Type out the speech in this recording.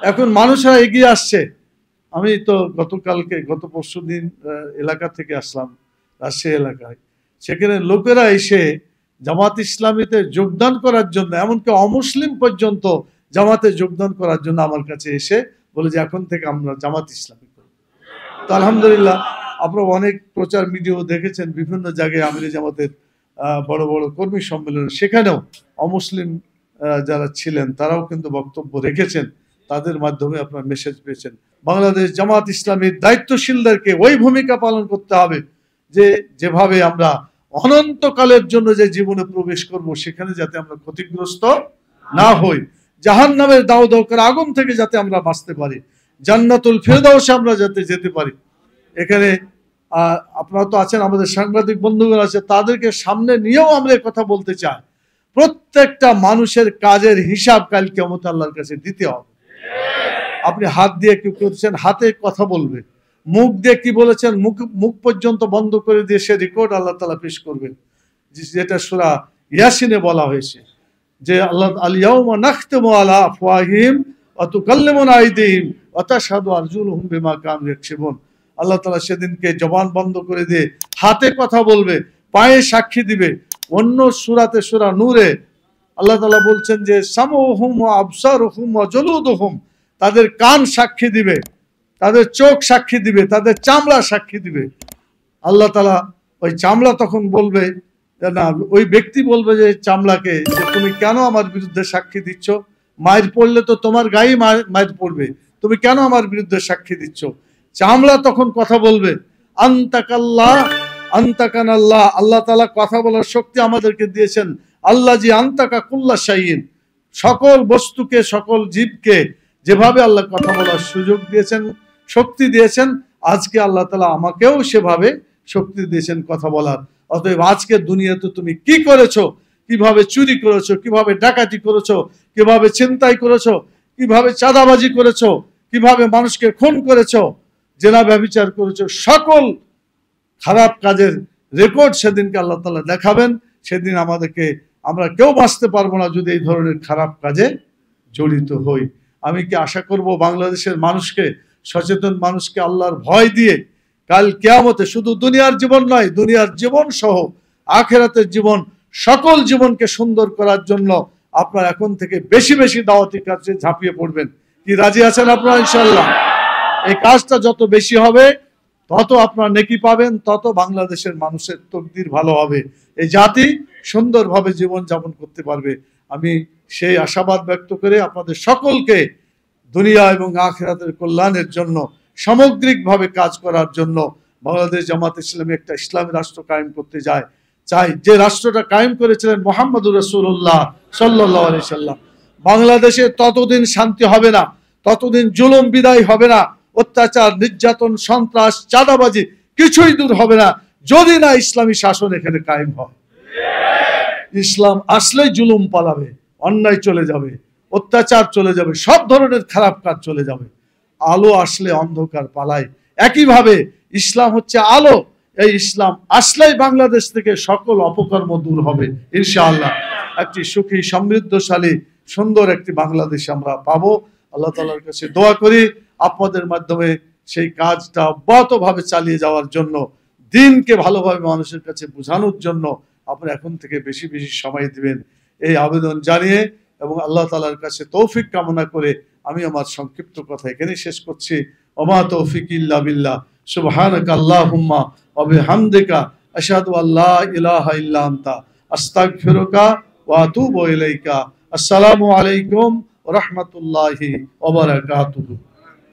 এখন মানুষরা এগিয়ে আসছে। আমি তো গত পরশু দিন এলাকা থেকে আসলাম, রাজশাহী এলাকায়। সেখানে লোকেরা এসে জামাত ইসলামীতে যোগদান করার জন্য, এমনকি অমুসলিম পর্যন্ত জামাতে যোগদান করার জন্য আমার কাছে এসে বলে যে এখন থেকে আমরা জামাত ইসলামী করব। তো আলহামদুলিল্লাহ, আপনারা অনেক প্রচার ভিডিও দেখেছেন, বিভিন্ন জায়গায় আমিরে জামাতের বড় বড় কর্মী সম্মেলন, সেখানেও অমুসলিম যারা ছিলেন তারাও কিন্তু বক্তব্য রেখেছেন, তাদের মাধ্যমে আপনারা মেসেজ পেয়েছেন। বাংলাদেশ জামাত ইসলামীর দায়িত্বশীলদেরকে ওই ভূমিকা পালন করতে হবে যে যেভাবে আমরা অনন্তকালের জন্য যে জীবনে প্রবেশ করব সেখানে যাতে আমরা ক্ষতিগ্রস্ত না হই, জাহান্নামের দাও দাও করে আগুন থেকে যাতে আমরা বাঁচতে পারি, জান্নাতুল ফেরদাউসে আমরা যাতে যেতে পারি। এখানে আপনারা তো আছেন, আমাদের সাংবাদিক বন্ধুগণ আছে, তাদেরকে সামনে নিয়েও আমরা কথা বলতে চাই। প্রত্যেকটা মানুষের কাজের হিসাব কাল কিয়ামতে আল্লাহর কাছে দিতে হবে। আপনি হাত দিয়ে কি করছেন, হাতে কথা বলবে, মুখ দিয়ে কি বলেছেন, মুখ পর্যন্ত বন্ধ করে দিয়ে সে রেকর্ড আল্লাহ তাআলা পেশ করবেন, যেটা সূরা ইয়াসিনে বলা হয়েছে যে আল্লাহ আল ইয়াউমা নাখতিমু আলা আফওয়াহিহিম ওয়া তুকাল্লিমুনা আইদিহিম ওয়া তাশহাদু আরজুলুহুম বিমা কানু ইয়াকসিবুন। আল্লাহ তাআলা সেদিনকে জবান বন্ধ করে দিয়ে হাতে কথা বলবে, পায়ে সাক্ষী দিবে। অন্য সূরাতে সূরা নূরে আল্লাহ তাআলা বলছেন যে সামউহুম ওয়া আবসারুহুম ওয়া জুলুদুহুম, তাদের কান সাক্ষী দিবে, তাদের চোখ সাক্ষী দিবে, তাদের চামড়া সাক্ষী দিবে। আল্লাহ তাআলা ওই চামড়া তখন বলবে, না ওই ব্যক্তি বলবে যে চামড়াকে, যে তুমি কেন আমার বিরুদ্ধে সাক্ষী দিচ্ছ? মায়ের পড়লে তো তোমার গায়ে মায়ের পড়বে, তুমি কেন আমার বিরুদ্ধে সাক্ষী দিচ্ছ? চামড়া তখন কথা বলবে, আনতাকাল্লাহ আনতাকানাল্লাহ, আল্লাহ তাআলা কথা বলার শক্তি আমাদেরকে দিয়েছেন। আল্লাহ জি আনতাকা কুল্লা শাইইন, সকল বস্তুকে, সকল জীবকে যেভাবে আল্লাহ কথা বলার সুযোগ দিয়েছেন, শক্তি দিয়েছেন, আজকে আল্লাহ তাআলা আমাকেও সেভাবে শক্তি দিয়েছেন কথা বলার। অতএব আজকে দুনিয়াতে তুমি কি করেছো, কিভাবে চুরি করেছো, কিভাবে ডাকাতি করেছো, কিভাবে ছিনতাই করেছো, কিভাবে চাঁদাবাজি করেছো, কিভাবে মানুষকে খুন করেছো, জেনা ব্যভিচার করেছো, সকল খারাপ কাজের রেকর্ড সেদিনকে আল্লাহ তাআলা দেখাবেন। সেদিন আমরা কেউ বাঁচতে পারবো না যদি এই ধরনের খারাপ কাজে জড়িত হই। আমি কি আশা করব বাংলাদেশের মানুষকে, সচেতন মানুষকে আল্লাহর ভয় দিয়ে কাল কিয়ামতে শুধু দুনিয়ার জীবন নয়, দুনিয়ার জীবন সহ আখিরাতের জীবন, সকল জীবনকে সুন্দর করার জন্য আপনারা এখন থেকে বেশি বেশি দাওয়াতি কাজে ঝাঁপিয়ে পড়বেন। কি রাজি আছেন আপনারা? ইনশাআল্লাহ এই কাজটা যত বেশি হবে তত আপনারা নেকি পাবেন, তত বাংলাদেশের মানুষের তকদির ভালো হবে, এই জাতি সুন্দরভাবে জীবন যাপন করতে পারবে। আমি সেই আশাবাদ ব্যক্ত করে আপনাদের সকলকে দুনিয়া এবং আখিরাতের কল্যাণের জন্য, সামগ্রিকভাবে কাজ করার জন্য বাংলাদেশ জামাত ইসলামী একটা ইসলামী রাষ্ট্র কায়েম করতে চাই, যে রাষ্ট্রটা কায়েম করেছিলেন মুহাম্মদুর রাসূলুল্লাহ সাল্লাল্লাহু আলাইহি সাল্লাম। বাংলাদেশে ততদিন শান্তি হবে না, ততদিন জুলুম বিদায় হবে না, অত্যাচার, নির্যাতন, সন্ত্রাস, চাঁদাবাজি কিছুই দূর হবে না যদি না ইসলামী শাসন এখানে কায়েম হয়। ইসলাম আসলেই জুলুম পালাবে, অন্যায় চলে যাবে, অত্যাচার চলে যাবে, সব ধরনের খারাপ কাজ চলে যাবে। আলো আসলে অন্ধকার পালায়, একইভাবে ইসলাম হচ্ছে আলো। এই ইসলাম আসলেই বাংলাদেশ থেকে সকল অপকর্ম দূর হবে ইনশাআল্লাহ। একটি সুখী, সমৃদ্ধশালী, সুন্দর একটি বাংলাদেশ আমরা পাবো। আল্লাহ তাআলার কাছে দোয়া করি আপনাদের মাধ্যমে সেই কাজটা অব্যাহতভাবে চালিয়ে যাওয়ার জন্য, দিনকে ভালোভাবে মানুষের কাছে বোঝানোর জন্য আপনি এখন থেকে বেশি বেশি সময় দিবেন, এই আবেদন জানিয়ে এবং আল্লাহ তাআলার কাছে তৌফিক কামনা করে আমি আমার সংক্ষিপ্ত কথা এখানেই শেষ করছি। ওমা তৌফিক ইল্লা বিল্লাহ, সুবহানাকা আল্লাহুম্মা ওয়া বিহামদিকা আশহাদু আল্লা ইলাহা ইল্লা আনতা আস্তাগফিরুকা ওয়া আতুবু ইলাইকা। আসসালামু আলাইকুম ওয়া রাহমাতুল্লাহি ওয়া বারাকাতুহু।